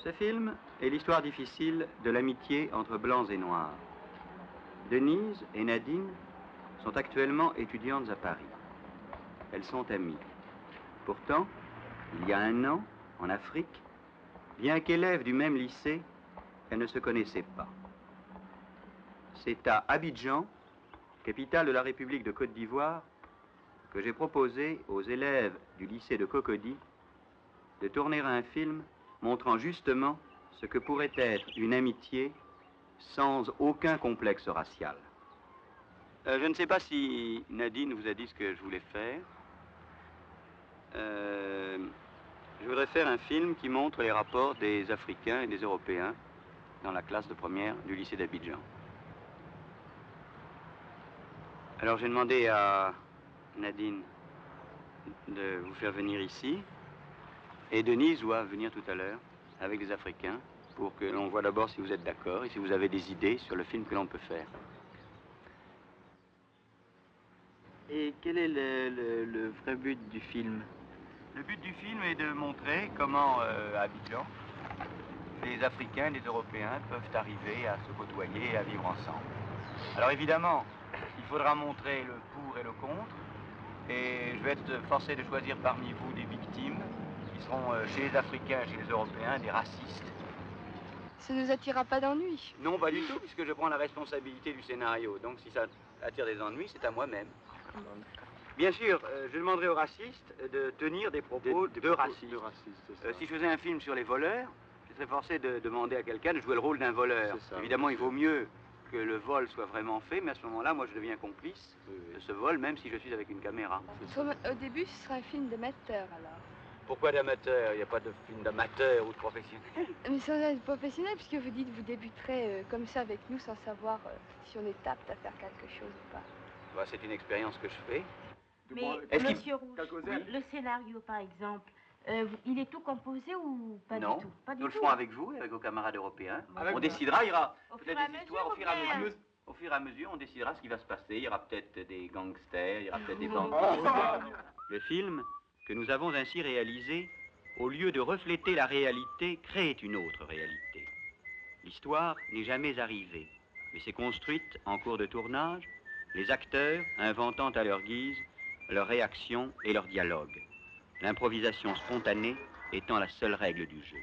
Ce film est l'histoire difficile de l'amitié entre blancs et noirs. Denise et Nadine sont actuellement étudiantes à Paris. Elles sont amies. Pourtant, il y a un an, en Afrique, bien qu'élèves du même lycée, elles ne se connaissaient pas. C'est à Abidjan, capitale de la République de Côte d'Ivoire, que j'ai proposé aux élèves du lycée de Cocody de tourner un film montrant justement ce que pourrait être une amitié sans aucun complexe racial. Je ne sais pas si Nadine vous a dit ce que je voulais faire. Je voudrais faire un film qui montre les rapports des Africains et des Européens dans la classe de première du lycée d'Abidjan. Alors j'ai demandé à Nadine de vous faire venir ici, et Denise doit venir tout à l'heure avec des Africains pour que l'on voit d'abord si vous êtes d'accord et si vous avez des idées sur le film que l'on peut faire. Et quel est le vrai but du film? Le but du film est de montrer comment à Abidjan, les Africains et les Européens peuvent arriver à se côtoyer et à vivre ensemble. Alors évidemment, il faudra montrer le pour et le contre, et je vais être forcé de choisir parmi vous des victimes qui seront chez les Africains et chez les Européens des racistes. Ça ne nous attirera pas d'ennui? Non, pas du tout, puisque je prends la responsabilité du scénario. Donc si ça attire des ennuis, c'est à moi-même. Bien sûr, je demanderai aux racistes de tenir des propos de racistes. Si je faisais un film sur les voleurs, je serais forcé de demander à quelqu'un de jouer le rôle d'un voleur. Évidemment, il vaut mieux que le vol soit vraiment fait, mais à ce moment-là, moi, je deviens complice de ce vol, même si je suis avec une caméra. Au début, ce sera un film d'amateur, alors. Pourquoi d'amateur? Il n'y a pas de film d'amateur ou de professionnel. Mais sans être professionnel, puisque vous dites que vous débuterez comme ça avec nous, sans savoir si on est apte à faire quelque chose ou pas. Bah, c'est une expérience que je fais. Mais, Monsieur Rouge, le scénario, par exemple, il est tout composé ou pas du tout? Non, nous le ferons avec vous et avec vos camarades européens. On décidera, il y aura peut-être des histoires au fur et à mesure. Au fur et à mesure, on décidera ce qui va se passer. Il y aura peut-être des gangsters, il y aura peut-être des banquiers. Le film que nous avons ainsi réalisé, au lieu de refléter la réalité, crée une autre réalité. L'histoire n'est jamais arrivée, mais s'est construite en cours de tournage, les acteurs inventant à leur guise leurs réactions et leurs dialogues. L'improvisation spontanée étant la seule règle du jeu.